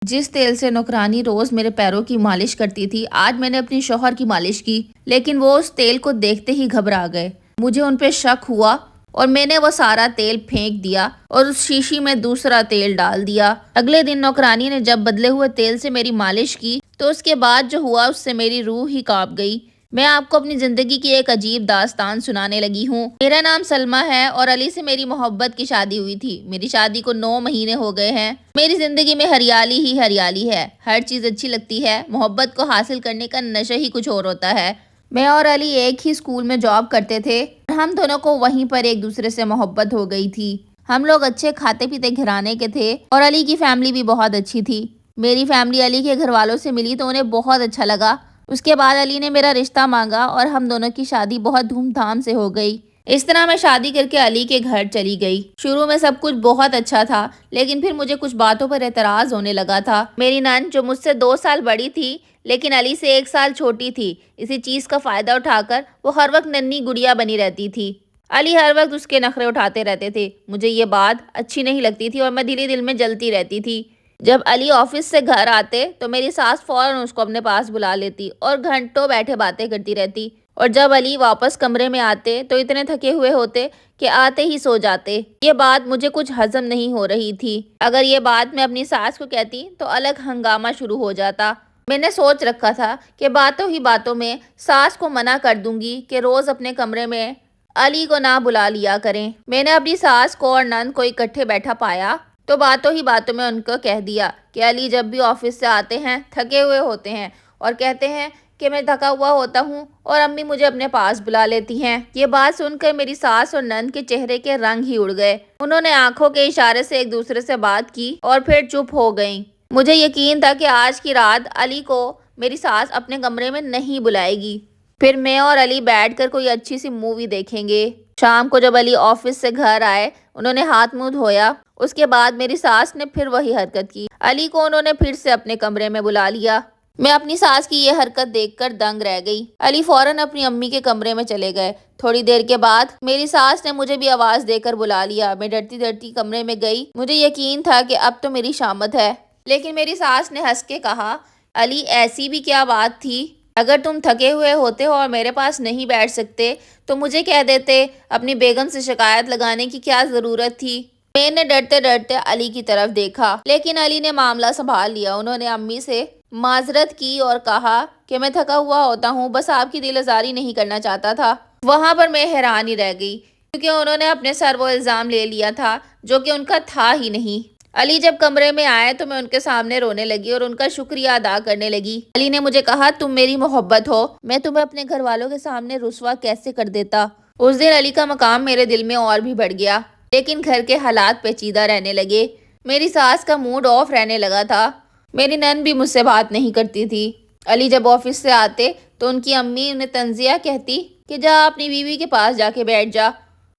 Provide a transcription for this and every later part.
جس تیل سے نوکرانی روز میرے پیروں کی مالش کرتی تھی، آج میں نے اپنی شوہر کی مالش کی، لیکن وہ اس تیل کو دیکھتے ہی گھبرا گئے۔ مجھے ان پہ شک ہوا اور میں نے وہ سارا تیل پھینک دیا اور اس شیشی میں دوسرا تیل ڈال دیا۔ اگلے دن نوکرانی نے جب بدلے ہوئے تیل سے میری مالش کی تو اس کے بعد جو ہوا اس سے میری روح ہی کانپ گئی۔ میں آپ کو اپنی زندگی کی ایک عجیب داستان سنانے لگی ہوں۔ میرا نام سلمیٰ ہے اور علی سے میری محبت کی شادی ہوئی تھی۔ میری شادی کو 9 مہینے ہو گئے ہیں۔ میری زندگی میں ہریالی ہی ہریالی ہے، ہر چیز اچھی لگتی ہے۔ محبت کو حاصل کرنے کا نشہ ہی کچھ اور ہوتا ہے۔ میں اور علی ایک ہی اسکول میں جاب کرتے تھے اور ہم دونوں کو وہیں پر ایک دوسرے سے محبت ہو گئی تھی۔ ہم لوگ اچھے کھاتے پیتے گھرانے کے تھے اور علی کی فیملی بھی بہت اچھی تھی۔ میری فیملی علی کے گھر والوں سے ملی تو انہیں بہت اچھا لگا۔ اس کے بعد علی نے میرا رشتہ مانگا اور ہم دونوں کی شادی بہت دھوم دھام سے ہو گئی۔ اس طرح میں شادی کر کے علی کے گھر چلی گئی۔ شروع میں سب کچھ بہت اچھا تھا، لیکن پھر مجھے کچھ باتوں پر اعتراض ہونے لگا تھا۔ میری نند جو مجھ سے 2 سال بڑی تھی لیکن علی سے 1 سال چھوٹی تھی، اسی چیز کا فائدہ اٹھا کر وہ ہر وقت ننھی گڑیا بنی رہتی تھی۔ علی ہر وقت اس کے نخرے اٹھاتے رہتے تھے۔ مجھے یہ بات اچھی نہیں لگتی تھی اور میں دل میں جلتی رہتی تھی۔ جب علی آفس سے گھر آتے تو میری ساس فوراً اس کو اپنے پاس بلا لیتی اور گھنٹوں بیٹھے باتیں کرتی رہتی، اور جب علی واپس کمرے میں آتے تو اتنے تھکے ہوئے ہوتے کہ آتے ہی سو جاتے۔ یہ بات مجھے کچھ ہضم نہیں ہو رہی تھی۔ اگر یہ بات میں اپنی ساس کو کہتی تو الگ ہنگامہ شروع ہو جاتا۔ میں نے سوچ رکھا تھا کہ باتوں ہی باتوں میں ساس کو منع کر دوں گی کہ روز اپنے کمرے میں علی کو نہ بلا لیا کریں۔ میں نے اپنی ساس کو اور نند کو اکٹھے بیٹھا پایا تو باتوں ہی باتوں میں ان کو کہہ دیا کہ علی جب بھی آفس سے آتے ہیں تھکے ہوئے ہوتے ہیں اور کہتے ہیں کہ میں تھکا ہوا ہوتا ہوں اور امی مجھے اپنے پاس بلا لیتی ہیں۔ یہ بات سن کر میری ساس اور نند کے چہرے کے رنگ ہی اڑ گئے۔ انہوں نے آنکھوں کے اشارے سے ایک دوسرے سے بات کی اور پھر چپ ہو گئیں۔ مجھے یقین تھا کہ آج کی رات علی کو میری ساس اپنے کمرے میں نہیں بلائے گی، پھر میں اور علی بیٹھ کر کوئی اچھی سی مووی دیکھیں گے۔ شام کو جب علی آفس سے گھر آئے، انہوں نے ہاتھ منہ دھویا۔ اس کے بعد میری ساس نے پھر وہی حرکت کی۔ علی کو انہوں نے پھر سے اپنے کمرے میں بلا لیا۔ میں اپنی ساس کی یہ حرکت دیکھ کر دنگ رہ گئی۔ علی فوراً اپنی امی کے کمرے میں چلے گئے۔ تھوڑی دیر کے بعد میری ساس نے مجھے بھی آواز دے کر بلا لیا۔ میں ڈرتی ڈرتی کمرے میں گئی۔ مجھے یقین تھا کہ اب تو میری شامت ہے، لیکن میری ساس نے ہنس کے کہا، علی ایسی بھی کیا بات تھی؟ اگر تم تھکے ہوئے ہوتے ہو اور میرے پاس نہیں بیٹھ سکتے تو مجھے کہہ دیتے، اپنی بیگم سے شکایت لگانے کی کیا ضرورت تھی؟ میں نے ڈرتے ڈرتے علی کی طرف دیکھا، لیکن علی نے معاملہ سنبھال لیا۔ انہوں نے امی سے معذرت کی اور کہا کہ میں تھکا ہوا ہوتا ہوں، بس آپ کی دل آزاری نہیں کرنا چاہتا تھا۔ وہاں پر میں حیران ہی رہ گئی، کیونکہ انہوں نے اپنے سر وہ الزام لے لیا تھا جو کہ ان کا تھا ہی نہیں۔ علی جب کمرے میں آئے تو میں ان کے سامنے رونے لگی اور ان کا شکریہ ادا کرنے لگی۔ علی نے مجھے کہا، تم میری محبت ہو، میں تمہیں اپنے گھر والوں کے سامنے رسوا کیسے کر دیتا؟ اس دن علی کا مقام میرے دل میں اور بھی بڑھ گیا، لیکن گھر کے حالات پیچیدہ رہنے لگے۔ میری ساس کا موڈ آف رہنے لگا تھا۔ میری نند بھی مجھ سے بات نہیں کرتی تھی۔ علی جب آفس سے آتے تو ان کی امی انہیں تنزیہ کہتی کہ جا اپنی بیوی کے پاس جا کے بیٹھ جا۔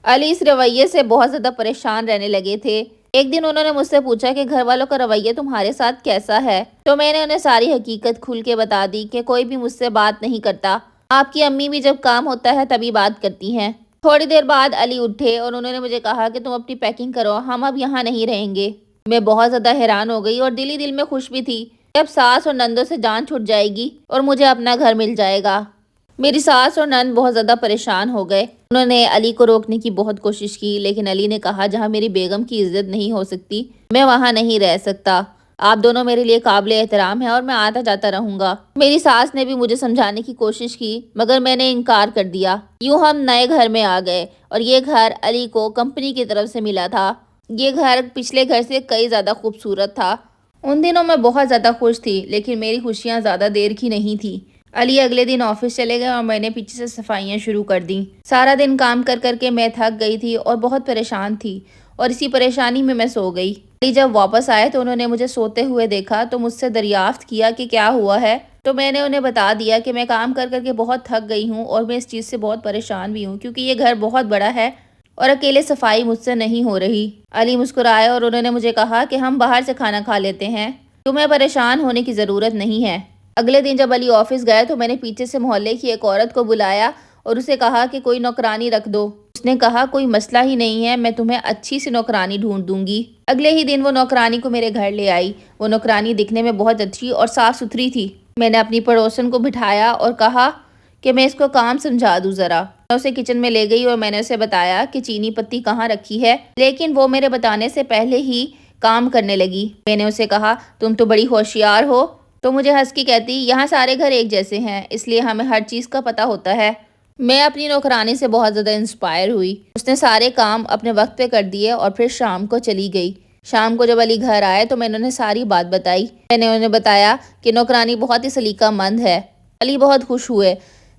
علی اس رویے سے بہت زیادہ پریشان رہنے لگے تھے۔ ایک دن انہوں نے مجھ سے پوچھا کہ گھر والوں کا رویہ تمہارے ساتھ کیسا ہے؟ تو میں نے انہیں ساری حقیقت کھل کے بتا دی کہ کوئی بھی مجھ سے بات نہیں کرتا، آپ کی امی بھی جب کام ہوتا ہے تبھی بات کرتی ہیں۔ تھوڑی دیر بعد علی اٹھے اور انہوں نے مجھے کہا کہ تم اپنی پیکنگ کرو، ہم اب یہاں نہیں رہیں گے۔ میں بہت زیادہ حیران ہو گئی اور دل میں خوش بھی تھی کہ اب ساس اور نندوں سے جان چھوٹ جائے گی اور مجھے اپنا گھر مل جائے گا۔ میری ساس اور نند بہت زیادہ پریشان ہو گئے۔ انہوں نے علی کو روکنے کی بہت کوشش کی، لیکن علی نے کہا، جہاں میری بیگم کی عزت نہیں ہو سکتی میں وہاں نہیں رہ سکتا۔ آپ دونوں میرے لیے قابل احترام ہیں اور میں آتا جاتا رہوں گا۔ میری ساس نے بھی مجھے سمجھانے کی کوشش کی، مگر میں نے انکار کر دیا۔ یوں ہم نئے گھر میں آ گئے اور یہ گھر علی کو کمپنی کی طرف سے ملا تھا۔ یہ گھر پچھلے گھر سے کئی زیادہ خوبصورت تھا۔ ان دنوں میں بہت زیادہ خوش تھی، لیکن میری خوشیاں زیادہ دیر کی نہیں تھی۔ علی اگلے دن آفس چلے گئے اور میں نے پیچھے سے صفائیاں شروع کر دیں۔ سارا دن کام کر کر کے میں تھک گئی تھی اور بہت پریشان تھی، اور اسی پریشانی میں سو گئی۔ علی جب واپس آئے تو انہوں نے مجھے سوتے ہوئے دیکھا تو مجھ سے دریافت کیا کہ کیا ہوا ہے، تو میں نے انہیں بتا دیا کہ میں کام کر کر کے بہت تھک گئی ہوں اور میں اس چیز سے بہت پریشان بھی ہوں، کیونکہ یہ گھر بہت بڑا ہے اور اکیلے صفائی مجھ سے نہیں ہو رہی۔ علی مسکرائے اور انہوں نے مجھے کہا کہ ہم باہر سے کھانا کھا لیتے ہیں، تمہیں پریشان ہونے کی ضرورت نہیں ہے۔ اگلے دن جب علی آفس گئے تو میں نے پیچھے سے محلے کی ایک عورت کو بلایا اور اسے کہا کہ کوئی نوکرانی رکھ دو۔ اس اس نے کہا کوئی مسئلہ ہی نہیں ہے، میں تمہیں اچھی سی نوکرانی ڈھونڈ دوں گی۔ اگلے ہی دن وہ نوکرانی کو میرے گھر لے آئی۔ وہ نوکرانی دکھنے میں بہت اچھی اور صاف ستھری تھی۔ میں نے اپنی پڑوسن کو بٹھایا اور کہا کہ میں اس کو کام سمجھا دوں ذرا۔ میں اسے کچن میں لے گئی اور میں نے اسے بتایا کہ چینی پتی کہاں رکھی ہے، لیکن وہ میرے بتانے سے پہلے ہی کام کرنے لگی۔ میں نے اسے کہا تم تو بڑی ہوشیار ہو، تو مجھے ہنس کے کہتی یہاں سارے گھر ایک جیسے ہیں، اس لیے ہمیں ہر چیز کا پتہ ہوتا ہے۔ میں اپنی نوکرانی سے بہت زیادہ انسپائر ہوئی۔ اس نے سارے کام اپنے وقت پہ کر دیے اور پھر شام کو چلی گئی۔ شام کو جب علی گھر آئے تو میں نے انہیں ساری بات بتائی۔ میں نے انہیں بتایا کہ نوکرانی بہت ہی سلیقہ مند ہے۔ علی بہت خوش ہوئے۔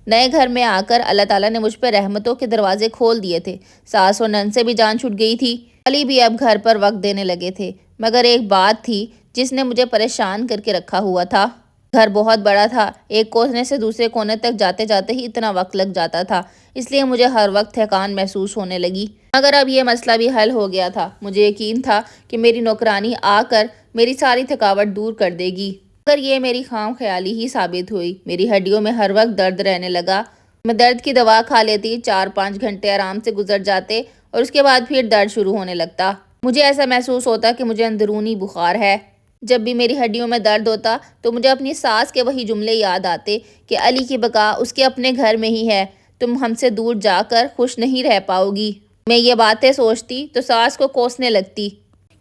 نئے گھر میں آ کر اللہ تعالیٰ نے مجھ پہ رحمتوں کے دروازے کھول دیے تھے۔ ساس اور نند سے بھی جان چھوٹ گئی تھی۔ علی بھی اب گھر پر وقت دینے لگے تھے، مگر ایک بات تھی جس نے مجھے پریشان کر کے رکھا ہوا تھا۔ گھر بہت بڑا تھا، ایک کونے سے دوسرے کونے تک جاتے جاتے ہی اتنا وقت لگ جاتا تھا، اس لیے مجھے ہر وقت تھکان محسوس ہونے لگی۔ مگر اب یہ مسئلہ بھی حل ہو گیا تھا۔ مجھے یقین تھا کہ میری نوکرانی آ کر میری ساری تھکاوٹ دور کر دے گی، مگر یہ میری خام خیالی ہی ثابت ہوئی۔ میری ہڈیوں میں ہر وقت درد رہنے لگا۔ میں درد کی دوا کھا لیتی، 4-5 گھنٹے آرام سے گزر جاتے اور اس کے بعد پھر درد شروع ہونے لگتا۔ مجھے ایسا محسوس ہوتا کہ مجھے اندرونی بخار ہے۔ جب بھی میری ہڈیوں میں درد ہوتا تو مجھے اپنی ساس کے وہی جملے یاد آتے کہ علی کی بقا اس کے اپنے گھر میں ہی ہے، تم ہم سے دور جا کر خوش نہیں رہ پاؤ گی۔ میں یہ باتیں سوچتی تو ساس کو کوسنے لگتی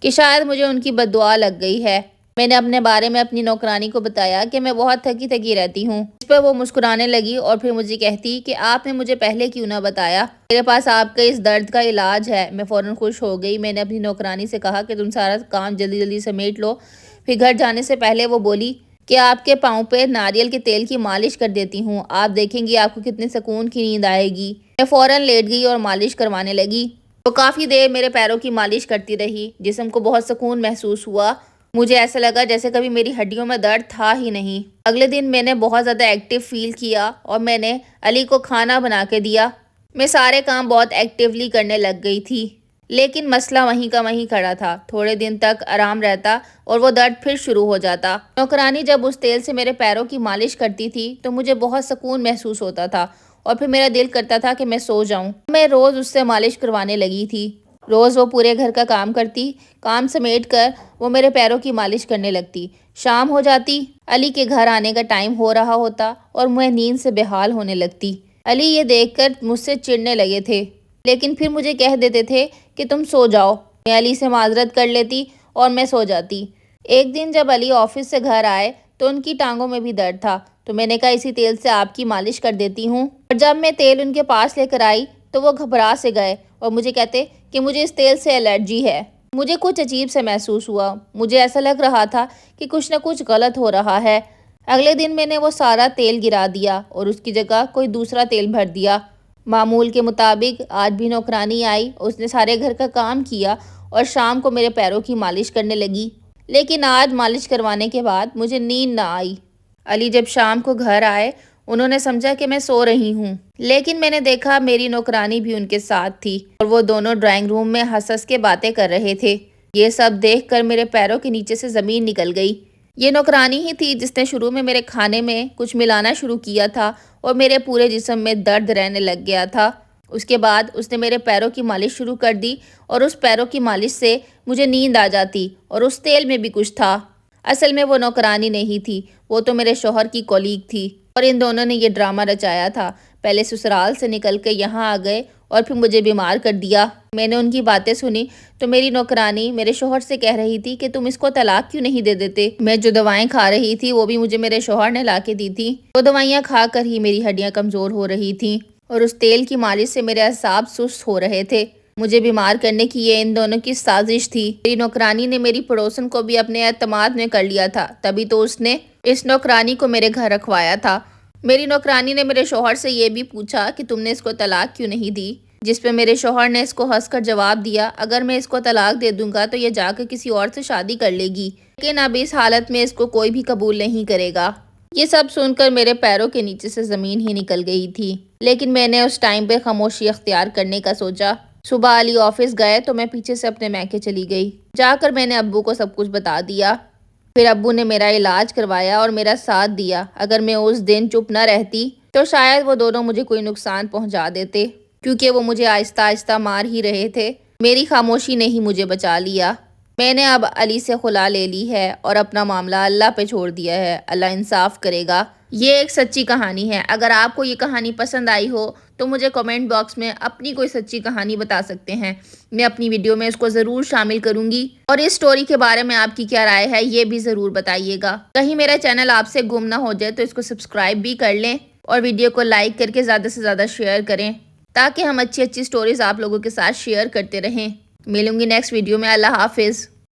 کہ شاید مجھے ان کی بد دعا لگ گئی ہے۔ میں نے اپنے بارے میں اپنی نوکرانی کو بتایا کہ میں بہت تھکی تھکی رہتی ہوں۔ اس پر وہ مسکرانے لگی اور پھر مجھے کہتی کہ آپ نے مجھے پہلے کیوں نہ بتایا، میرے پاس آپ کے اس درد کا علاج ہے۔ میں فوراً خوش ہو گئی۔ میں نے اپنی نوکرانی سے کہا کہ تم سارا کام جلدی جلدی سمیٹ لو۔ پھر گھر جانے سے پہلے وہ بولی کہ آپ کے پاؤں پہ ناریل کے تیل کی مالش کر دیتی ہوں، آپ دیکھیں گی آپ کو کتنے سکون کی نیند آئے گی۔ میں فوراً لیٹ گئی اور مالش کروانے لگی۔ وہ کافی دیر میرے پیروں کی مالش کرتی رہی۔ جسم کو بہت سکون محسوس ہوا۔ مجھے ایسا لگا جیسے کبھی میری ہڈیوں میں درد تھا ہی نہیں۔ اگلے دن میں نے بہت زیادہ ایکٹیو فیل کیا اور میں نے علی کو کھانا بنا کے دیا۔ میں سارے کام بہت ایکٹیولی کرنے لگ گئی تھی، لیکن مسئلہ وہیں کا وہیں کھڑا تھا۔ تھوڑے دن تک آرام رہتا اور وہ درد پھر شروع ہو جاتا۔ نوکرانی جب اس تیل سے میرے پیروں کی مالش کرتی تھی تو مجھے بہت سکون محسوس ہوتا تھا اور پھر میرا دل کرتا تھا کہ میں سو جاؤں۔ میں روز اس سے مالش کروانے لگی تھی۔ روز وہ پورے گھر کا کام کرتی، کام سمیٹ کر وہ میرے پیروں کی مالش کرنے لگتی۔ شام ہو جاتی، علی کے گھر آنے کا ٹائم ہو رہا ہوتا اور میں نیند سے بحال ہونے لگتی۔ علی یہ دیکھ کر مجھ سے چڑھنے لگے تھے، لیکن پھر مجھے کہہ دیتے تھے کہ تم سو جاؤ۔ میں علی سے معذرت کر لیتی اور میں سو جاتی۔ ایک دن جب علی آفس سے گھر آئے تو ان کی ٹانگوں میں بھی درد تھا، تو میں نے کہا اسی تیل سے آپ کی مالش کر دیتی ہوں۔ اور جب میں تیل ان کے پاس لے کر آئی تو وہ گھبرا سے گئے اور مجھے کہتے کہ مجھے اس تیل سے الرجی ہے۔ مجھے کچھ عجیب سے محسوس ہوا۔ مجھے ایسا لگ رہا تھا کہ کچھ نہ کچھ غلط ہو رہا ہے۔ اگلے دن میں نے وہ سارا تیل گرا دیا اور اس کی جگہ کوئی دوسرا تیل بھر دیا۔ معمول کے مطابق آج بھی نوکرانی آئی، اس نے سارے گھر کا کام کیا اور شام کو میرے پیروں کی مالش کرنے لگی، لیکن آج مالش کروانے کے بعد مجھے نیند نہ آئی۔ علی جب شام کو گھر آئے انہوں نے سمجھا کہ میں سو رہی ہوں، لیکن میں نے دیکھا میری نوکرانی بھی ان کے ساتھ تھی اور وہ دونوں ڈرائنگ روم میں ہنس ہنس کے باتیں کر رہے تھے۔ یہ سب دیکھ کر میرے پیروں کے نیچے سے زمین نکل گئی۔ یہ نوکرانی ہی تھی جس نے شروع میں میرے کھانے میں کچھ ملانا شروع کیا تھا اور میرے پورے جسم میں درد رہنے لگ گیا تھا۔ اس کے بعد اس نے میرے پیروں کی مالش شروع کر دی اور اس پیروں کی مالش سے مجھے نیند آ جاتی اور اس تیل میں بھی کچھ تھا۔ اصل میں وہ نوکرانی نہیں تھی، وہ تو میرے شوہر کی کولیگ تھی اور ان دونوں نے یہ ڈرامہ رچایا تھا۔ پہلے سسرال سے نکل کے یہاں آ گئے اور پھر مجھے بیمار کر دیا۔ میں نے ان کی باتیں سنی تو میری نوکرانی میرے شوہر سے کہہ رہی تھی کہ تم اس کو طلاق کیوں نہیں دے دیتے۔ میں جو دوائیں کھا رہی تھی وہ بھی مجھے میرے شوہر نے لا کے دی تھی۔ وہ دوائیاں کھا کر ہی میری ہڈیاں کمزور ہو رہی تھیں اور اس تیل کی مالش سے میرے اعصاب سست ہو رہے تھے۔ مجھے بیمار کرنے کی یہ ان دونوں کی سازش تھی۔ میری نوکرانی نے میری پڑوسن کو بھی اپنے اعتماد میں کر لیا تھا، تبھی تو اس نے اس نوکرانی کو میرے گھر رکھوایا تھا۔ میری نوکرانی نے میرے شوہر سے یہ بھی پوچھا کہ تم نے اس کو طلاق کیوں نہیں دی، جس پہ میرے شوہر نے اس کو ہنس کر جواب دیا اگر میں اس کو طلاق دے دوں گا تو یہ جا کر کسی اور سے شادی کر لے گی، لیکن اب اس حالت میں اس کو کوئی بھی قبول نہیں کرے گا۔ یہ سب سن کر میرے پیروں کے نیچے سے زمین ہی نکل گئی تھی، لیکن میں نے اس ٹائم پہ خاموشی اختیار کرنے کا سوچا۔ صبح علی آفس گئے تو میں پیچھے سے اپنے میکے چلی گئی۔ جا کر میں نے ابو کو سب کچھ بتا دیا۔ پھر ابو نے میرا علاج کروایا اور میرا ساتھ دیا۔ اگر میں اس دن چپ نہ رہتی تو شاید وہ دونوں مجھے کوئی نقصان پہنچا دیتے۔ کیونکہ وہ مجھے آہستہ آہستہ مار ہی رہے تھے۔ میری خاموشی نے ہی مجھے بچا لیا۔ میں نے اب علی سے خلا لے لی ہے اور اپنا معاملہ اللہ پہ چھوڑ دیا ہے۔ اللہ انصاف کرے گا۔ یہ ایک سچی کہانی ہے۔ اگر آپ کو یہ کہانی پسند آئی ہو تو مجھے کمنٹ باکس میں اپنی کوئی سچی کہانی بتا سکتے ہیں۔ میں اپنی ویڈیو میں اس کو ضرور شامل کروں گی، اور اس سٹوری کے بارے میں آپ کی کیا رائے ہے یہ بھی ضرور بتائیے گا۔ کہیں میرا چینل آپ سے گم نہ ہو جائے تو اس کو سبسکرائب بھی کر لیں اور ویڈیو کو لائک کر کے زیادہ سے زیادہ شیئر کریں، تاکہ ہم اچھی اچھی سٹوریز آپ لوگوں کے ساتھ شیئر کرتے رہیں۔ ملوں گی نیکسٹ ویڈیو میں۔ اللہ حافظ۔